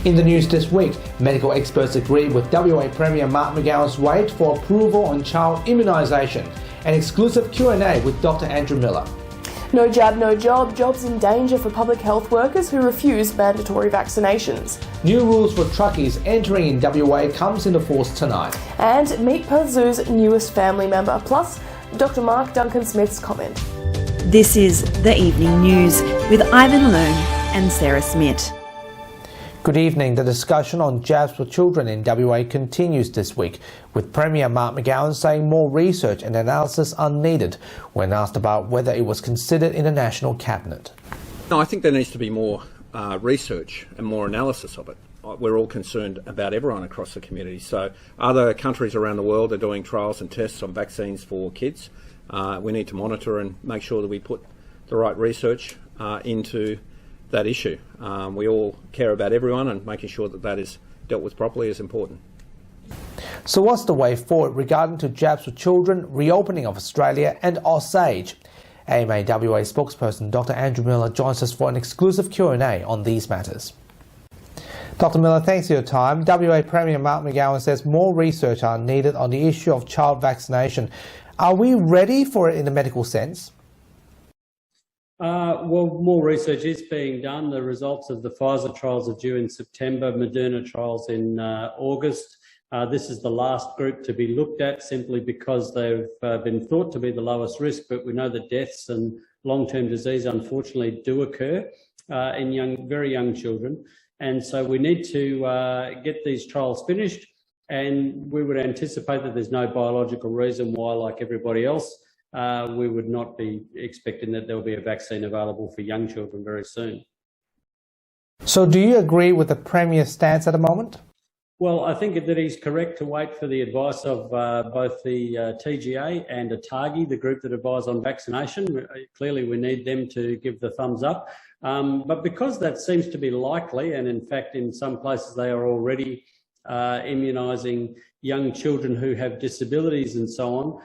In the news this week, medical experts agree with WA Premier Mark McGowan's wait for approval on child immunisation. An exclusive Q&A with Dr. Andrew Miller. No jab, no job. Jobs in danger for public health workers who refuse mandatory vaccinations. New rules for truckies entering in WA comes into force tonight. And meet Perth Zoo's newest family member, plus Dr. Mark Duncan-Smith's comment. This is The Evening News with Ivan Learn and Sarah Smith. Good evening. The discussion on jabs for children in WA continues this week, with Premier Mark McGowan saying more research and analysis are needed when asked about whether it was considered in the National Cabinet. No, I think there needs to be more research and more analysis of it. We're all concerned about everyone across the community. So other countries around the world are doing trials and tests on vaccines for kids. We need to monitor and make sure that we put the right research into that issue. We all care about everyone, and making sure that that is dealt with properly is important. So what's the way forward regarding to jabs for children, reopening of Australia and Australasian? AMA-WA spokesperson Dr. Andrew Miller joins us for an exclusive Q&A on these matters. Dr. Miller, thanks for your time. WA Premier Mark McGowan says more research are needed on the issue of child vaccination. Are we ready for it in a medical sense? Well, more research is being done. The results of the Pfizer trials are due in September, Moderna trials in August. This is the last group to be looked at simply because they've been thought to be the lowest risk, but we know that deaths and long-term disease unfortunately do occur in very young children. And so we need to get these trials finished, and we would anticipate that there's no biological reason why, like everybody else, we would not be expecting that there will be a vaccine available for young children very soon. So do you agree with the Premier's stance at the moment? Well, I think that he's correct to wait for the advice of both the TGA and ATAGI, the group that advise on vaccination. Clearly, we need them to give the thumbs up. But because that seems to be likely, and in fact, in some places they are already immunising young children who have disabilities and so on,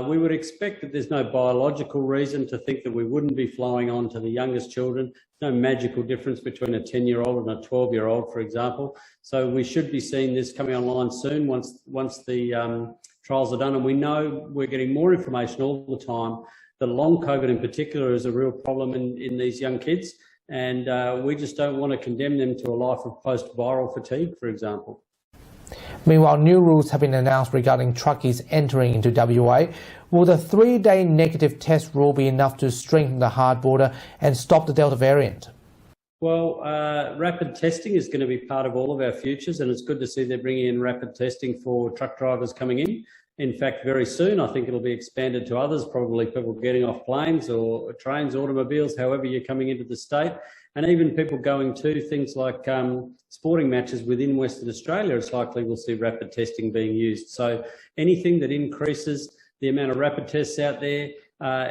we would expect that there's no biological reason to think that we wouldn't be flowing on to the youngest children. No magical difference between a 10-year-old and a 12-year-old, for example. So we should be seeing this coming online soon once the trials are done. And we know we're getting more information all the time that long COVID in particular is a real problem in these young kids. And we just don't want to condemn them to a life of post-viral fatigue, for example. Meanwhile, new rules have been announced regarding truckies entering into WA. Will the 3-day negative test rule be enough to strengthen the hard border and stop the Delta variant? Well, rapid testing is going to be part of all of our futures, and it's good to see they're bringing in rapid testing for truck drivers coming in. In fact, very soon, I think it'll be expanded to others, probably people getting off planes or trains, automobiles, however you're coming into the state. And even people going to things like sporting matches within Western Australia, it's likely we'll see rapid testing being used. So anything that increases the amount of rapid tests out there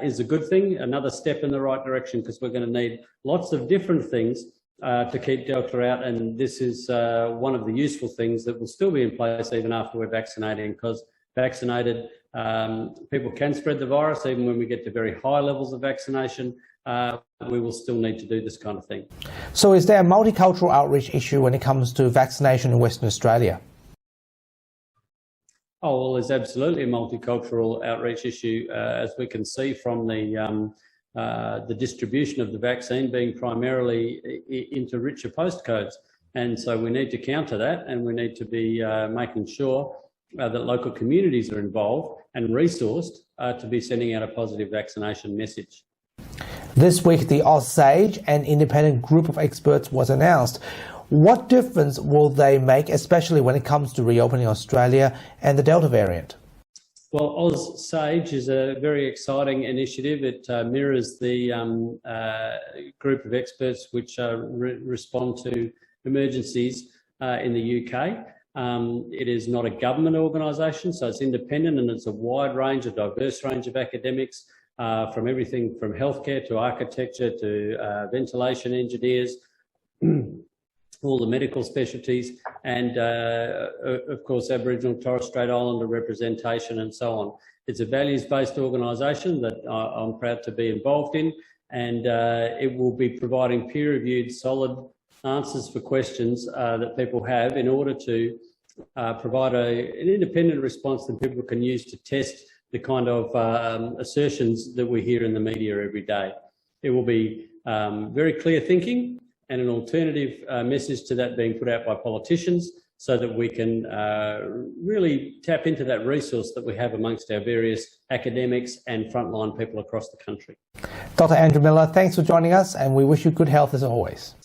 is a good thing, another step in the right direction, because we're going to need lots of different things to keep Delta out. And this is one of the useful things that will still be in place even after we're vaccinating, because vaccinated people can spread the virus. Even when we get to very high levels of vaccination, we will still need to do this kind of thing. So is there a multicultural outreach issue when it comes to vaccination in Western Australia? Oh, well, there's absolutely a multicultural outreach issue, as we can see from the distribution of the vaccine being primarily into richer postcodes. And so we need to counter that, and we need to be making sure that local communities are involved and resourced to be sending out a positive vaccination message. This week, the Australasian and independent group of experts was announced. What difference will they make, especially when it comes to reopening Australia and the Delta variant? Well, Australasian is a very exciting initiative. It mirrors the group of experts which respond to emergencies in the UK. It is not a government organisation, so it's independent, and it's a wide range, a diverse range of academics, from everything from healthcare to architecture to ventilation engineers, all the medical specialties, and of course Aboriginal Torres Strait Islander representation and so on. It's a values-based organisation that I'm proud to be involved in, and it will be providing peer-reviewed, solid answers for questions that people have in order to provide an independent response that people can use to test the kind of assertions that we hear in the media every day. It will be very clear thinking and an alternative message to that being put out by politicians, so that we can really tap into that resource that we have amongst our various academics and frontline people across the country. Dr. Andrew Miller, thanks for joining us, and we wish you good health as always.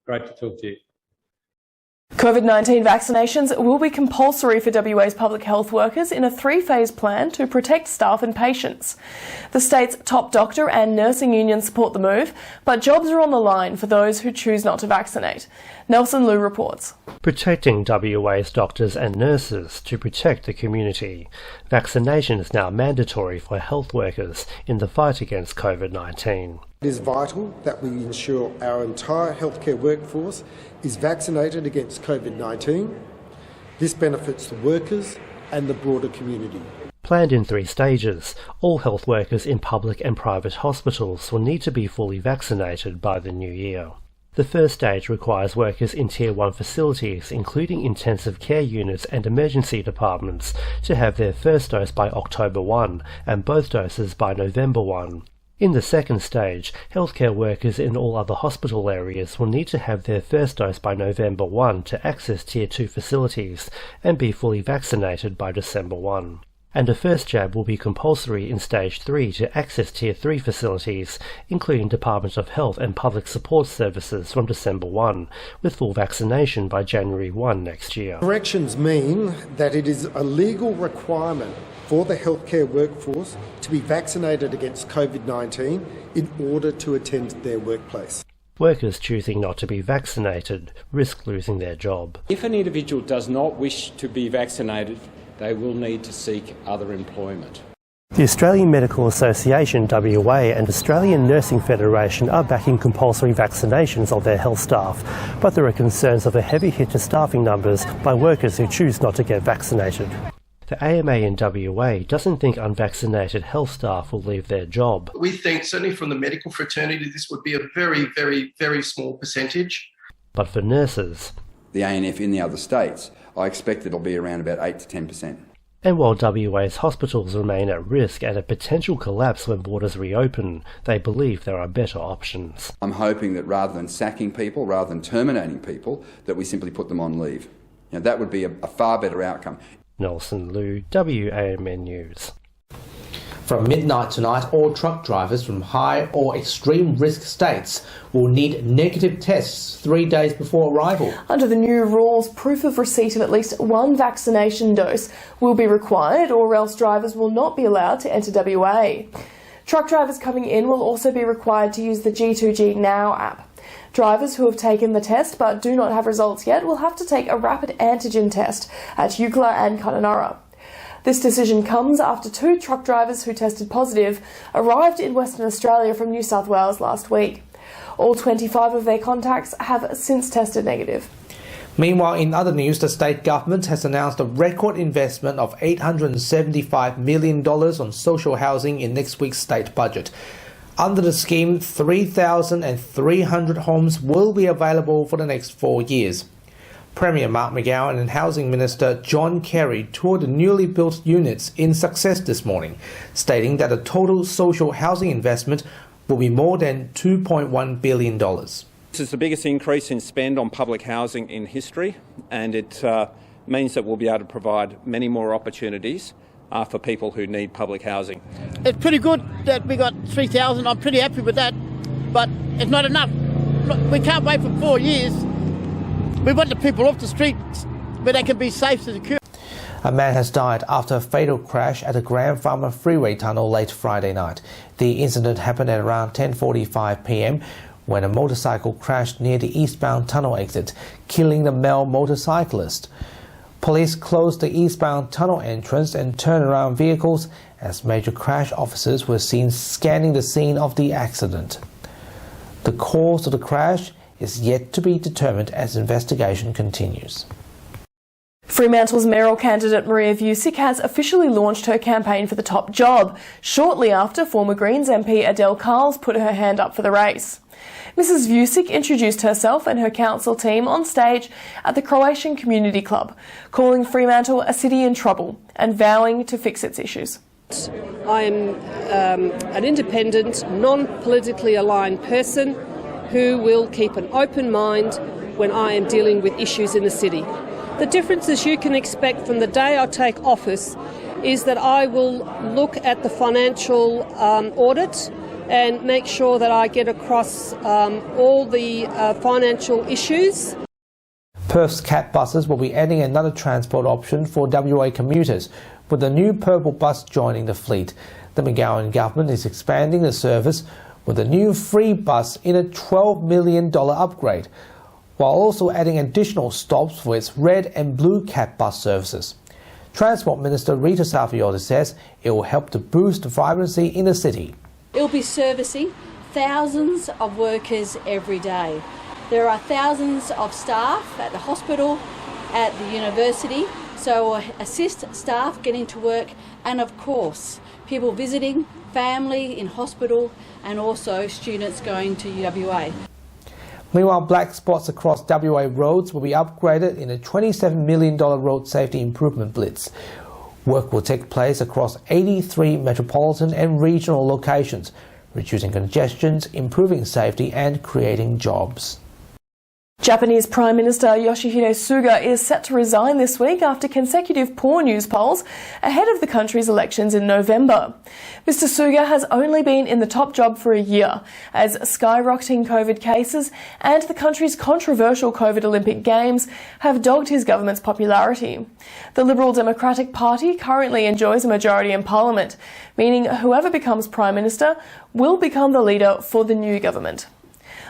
Great to talk to you. COVID-19 vaccinations will be compulsory for WA's public health workers in a three-phase plan to protect staff and patients. The state's top doctor and nursing unions support the move, but jobs are on the line for those who choose not to vaccinate. Nelson Liu reports. Protecting WA's doctors and nurses to protect the community. Vaccination is now mandatory for health workers in the fight against COVID-19. It is vital that we ensure our entire healthcare workforce is vaccinated against COVID-19. This benefits the workers and the broader community. Planned in 3 stages, all health workers in public and private hospitals will need to be fully vaccinated by the new year. The first stage requires workers in Tier 1 facilities, including intensive care units and emergency departments, to have their first dose by October 1 and both doses by November 1. In the second stage, healthcare workers in all other hospital areas will need to have their first dose by November 1 to access Tier 2 facilities and be fully vaccinated by December 1. And a first jab will be compulsory in Stage 3 to access Tier 3 facilities, including Department of Health and Public Support Services from December 1, with full vaccination by January 1 next year. Corrections mean that it is a legal requirement for the healthcare workforce to be vaccinated against COVID-19 in order to attend their workplace. Workers choosing not to be vaccinated risk losing their job. If an individual does not wish to be vaccinated, they will need to seek other employment. The Australian Medical Association WA and Australian Nursing Federation are backing compulsory vaccinations of their health staff, but there are concerns of a heavy hit to staffing numbers by workers who choose not to get vaccinated. The AMA in WA doesn't think unvaccinated health staff will leave their job. We think, certainly from the medical fraternity, this would be a very, very, very small percentage. But for nurses, the ANF in the other states, I expect it'll be around about 8 to 10%. And while WA's hospitals remain at risk and a potential collapse when borders reopen, they believe there are better options. I'm hoping that rather than sacking people, rather than terminating people, that we simply put them on leave. That would be a far better outcome. Nelson Liu, WAMN News. From midnight tonight, all truck drivers from high or extreme risk states will need negative tests 3 days before arrival. Under the new rules, proof of receipt of at least one vaccination dose will be required, or else drivers will not be allowed to enter WA. Truck drivers coming in will also be required to use the G2G Now app. Drivers who have taken the test but do not have results yet will have to take a rapid antigen test at Eucla and Kununurra. This decision comes after 2 truck drivers who tested positive arrived in Western Australia from New South Wales last week. All 25 of their contacts have since tested negative. Meanwhile, in other news, the state government has announced a record investment of $875 million on social housing in next week's state budget. Under the scheme, 3,300 homes will be available for the next 4 years. Premier Mark McGowan and Housing Minister John Kerry toured the newly built units in Success this morning, stating that the total social housing investment will be more than $2.1 billion. This is the biggest increase in spend on public housing in history, and it means that we'll be able to provide many more opportunities for people who need public housing. It's pretty good that we got 3,000. I'm pretty happy with that, but it's not enough. We can't wait for 4 years. We want the people off the streets where they can be safe and secure. A man has died after a fatal crash at the Grand Farmer Freeway tunnel late Friday night. The incident happened at around 10:45 p.m. when a motorcycle crashed near the eastbound tunnel exit, killing the male motorcyclist. Police closed the eastbound tunnel entrance and turned around vehicles as major crash officers were seen scanning the scene of the accident. The cause of the crash is yet to be determined as investigation continues. Fremantle's mayoral candidate Maria Vucic has officially launched her campaign for the top job, shortly after former Greens MP Adele Carles put her hand up for the race. Mrs Vusic introduced herself and her council team on stage at the Croatian Community Club, calling Fremantle a city in trouble and vowing to fix its issues. I am an independent, non-politically aligned person who will keep an open mind when I am dealing with issues in the city. The differences you can expect from the day I take office is that I will look at the financial audit and make sure that I get across all the financial issues. Perth's cat buses will be adding another transport option for WA commuters, with the new purple bus joining the fleet. The McGowan government is expanding the service with a new free bus in a $12 million upgrade, while also adding additional stops for its red and blue cat bus services. Transport Minister Rita Sarfiotis says it will help to boost vibrancy in the city. It will be servicing thousands of workers every day. There are thousands of staff at the hospital, at the university, so we'll assist staff getting to work, and of course people visiting, family in hospital, and also students going to UWA. Meanwhile, black spots across WA roads will be upgraded in a $27 million road safety improvement blitz. Work will take place across 83 metropolitan and regional locations, reducing congestions, improving safety and creating jobs. Japanese Prime Minister Yoshihide Suga is set to resign this week after consecutive poor news polls ahead of the country's elections in November. Mr Suga has only been in the top job for a year, as skyrocketing COVID cases and the country's controversial COVID Olympic Games have dogged his government's popularity. The Liberal Democratic Party currently enjoys a majority in Parliament, meaning whoever becomes Prime Minister will become the leader for the new government.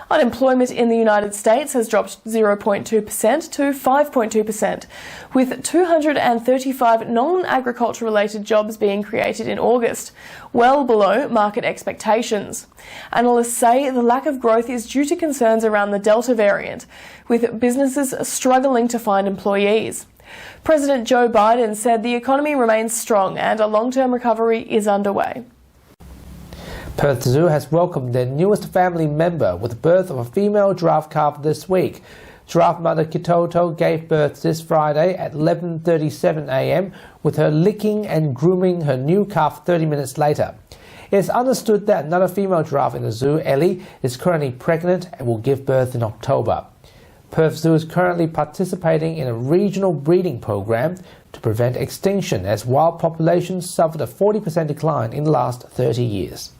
Unemployment in the United States has dropped 0.2% to 5.2%, with 235 non-agriculture related jobs being created in August, well below market expectations. Analysts say the lack of growth is due to concerns around the Delta variant, with businesses struggling to find employees. President Joe Biden said the economy remains strong and a long-term recovery is underway. Perth Zoo has welcomed their newest family member with the birth of a female giraffe calf this week. Giraffe mother Kitoto gave birth this Friday at 11:37 a.m. with her licking and grooming her new calf 30 minutes later. It is understood that another female giraffe in the zoo, Ellie, is currently pregnant and will give birth in October. Perth Zoo is currently participating in a regional breeding program to prevent extinction, as wild populations suffered a 40% decline in the last 30 years.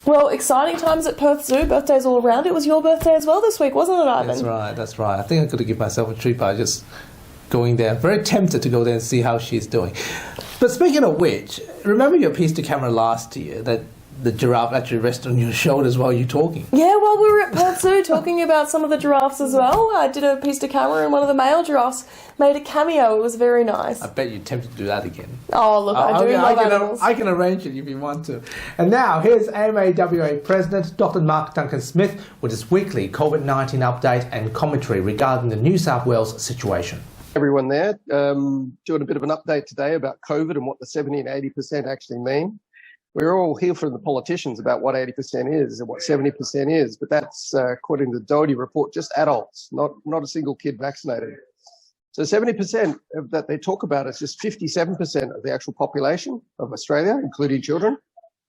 Well, exciting times at Perth Zoo. Birthdays all around. It was your birthday as well this week, wasn't it, Ivan? That's right. I think I'm going to give myself a treat by just going there. Very tempted to go there and see how she's doing. But speaking of which, remember your piece to camera last year that the giraffe actually rested on your shoulders while you're talking? Yeah, well, we were at Perth Zoo talking about some of the giraffes as well. I did a piece to camera and one of the male giraffes made a cameo. It was very nice. I bet you're tempted to do that again. Oh, look, I do love animals. I can arrange it if you want to. And now, here's AMAWA President Dr. Mark Duncan-Smith with his weekly COVID-19 update and commentary regarding the New South Wales situation. Everyone there, doing a bit of an update today about COVID and what the 70 and 80% actually mean. We're all here from the politicians about what 80% is and what 70% is, but that's, according to the Doherty report, just adults, not a single kid vaccinated. So 70% of that they talk about is just 57% of the actual population of Australia, including children,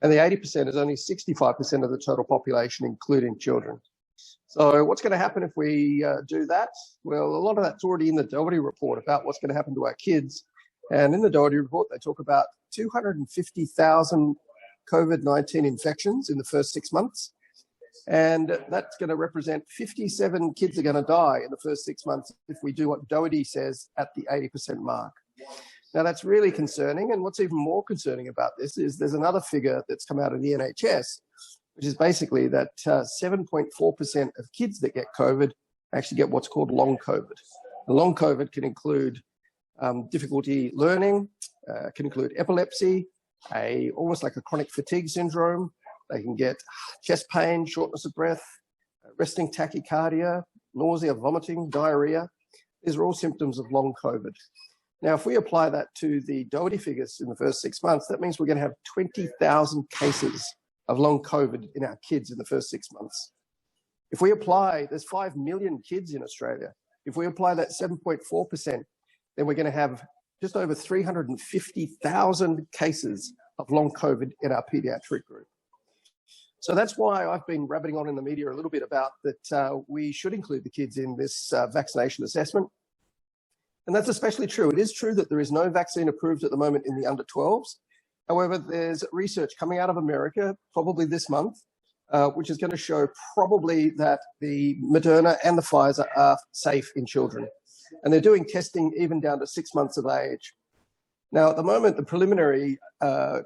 and the 80% is only 65% of the total population, including children. So what's going to happen if we do that? Well, a lot of that's already in the Doherty report about what's going to happen to our kids. And in the Doherty report, they talk about 250,000 COVID-19 infections in the first 6 months. And that's going to represent 57 kids are going to die in the first 6 months if we do what Doherty says at the 80% mark. Now, that's really concerning. And what's even more concerning about this is there's another figure that's come out of the NHS, which is basically that 7.4% of kids that get COVID actually get what's called long COVID. And long COVID can include difficulty learning, can include epilepsy, almost like a chronic fatigue syndrome. They can get chest pain, shortness of breath, resting tachycardia, nausea, vomiting, diarrhea. These are all symptoms of long COVID. Now, if we apply that to the Doherty figures in the first 6 months, that means we're going to have 20,000 cases of long COVID in our kids in the first 6 months. If we apply, there's 5 million kids in Australia. If we apply that 7.4%, then we're going to have just over 350,000 cases of long COVID in our paediatric group. So that's why I've been rabbiting on in the media a little bit about that we should include the kids in this vaccination assessment. And that's especially true. It is true that there is no vaccine approved at the moment in the under 12s. However, there's research coming out of America, probably this month, which is going to show probably that the Moderna and the Pfizer are safe in children. And they're doing testing even down to 6 months of age. Now, at the moment, the preliminary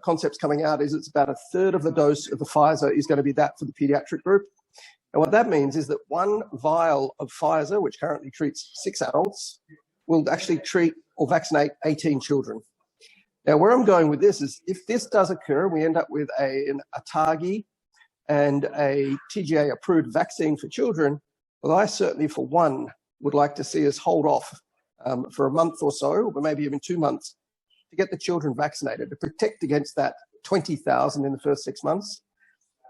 concepts coming out is it's about a third of the dose of the Pfizer is going to be that for the pediatric group. And what that means is that one vial of Pfizer, which currently treats 6 adults, will actually treat or vaccinate 18 children. Now, where I'm going with this is if this does occur, we end up with a TARGI and a TGA-approved vaccine for children, well, I certainly, for one, would like to see us hold off for a month or so, or maybe even 2 months, to get the children vaccinated, to protect against that 20,000 in the first 6 months,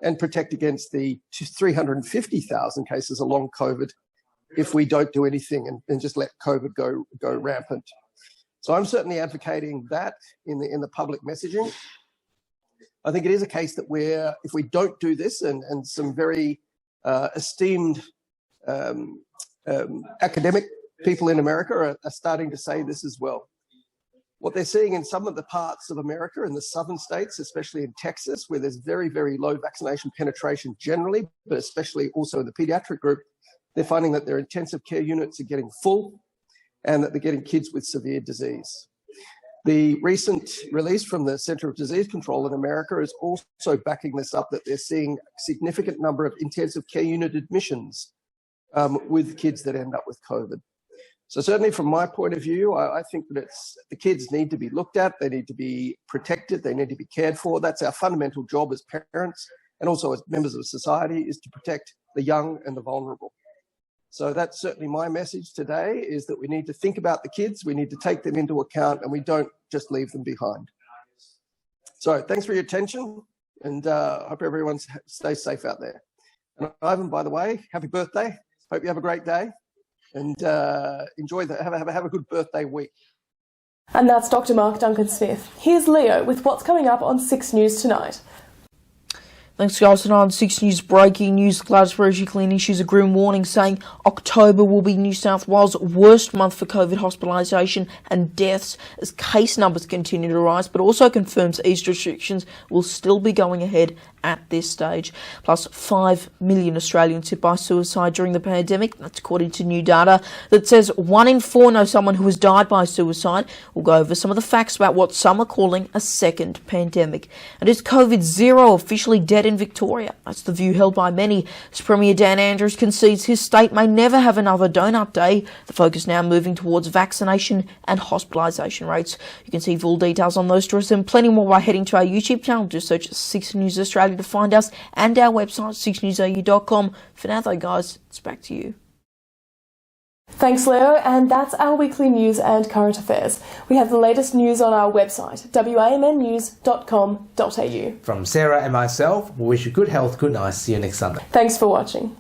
and protect against the 350,000 cases of long COVID if we don't do anything and just let COVID go rampant. So I'm certainly advocating that in the public messaging. I think it is a case that if we don't do this, and some very esteemed academic people in America are starting to say this as well. What they're seeing in some of the parts of America, in the southern states, especially in Texas, where there's very, very low vaccination penetration generally, but especially also in the pediatric group, they're finding that their intensive care units are getting full and that they're getting kids with severe disease. The recent release from the Center of Disease Control in America is also backing this up, that they're seeing a significant number of intensive care unit admissions with kids that end up with COVID. So certainly from my point of view, I think that the kids need to be looked at, they need to be protected, they need to be cared for. That's our fundamental job as parents and also as members of society, is to protect the young and the vulnerable. So that's certainly my message today, is that we need to think about the kids, we need to take them into account, and we don't just leave them behind. So thanks for your attention, and I hope everyone stays safe out there. And Ivan, by the way, happy birthday. Hope you have a great day, and enjoy have a good birthday week. And that's Dr. Mark Duncan-Smith. Here's Leo with what's coming up on 6 News tonight. Thanks, guys. Tonight on 6 News, breaking news. Gladys Berejiklian issues a grim warning saying October will be New South Wales' worst month for COVID hospitalisation and deaths as case numbers continue to rise, but also confirms eased restrictions will still be going ahead at this stage. Plus, 5 million Australians hit by suicide during the pandemic. That's according to new data that says 1 in 4 know someone who has died by suicide. We'll go over some of the facts about what some are calling a second pandemic. And is COVID zero officially dead in Victoria? That's the view held by many, as Premier Dan Andrews concedes his state may never have another donut day. The focus now moving towards vaccination and hospitalisation rates. You can see full details on those stories and plenty more by heading to our YouTube channel. Just search 6 News Australia to find us, and our website 6newsau.com. For now though, guys, it's back to you. Thanks, Leo, and that's our weekly news and current affairs. We have the latest news on our website, wamnnews.com.au. From Sarah and myself, we wish you good health, good night, see you next Sunday. Thanks for watching.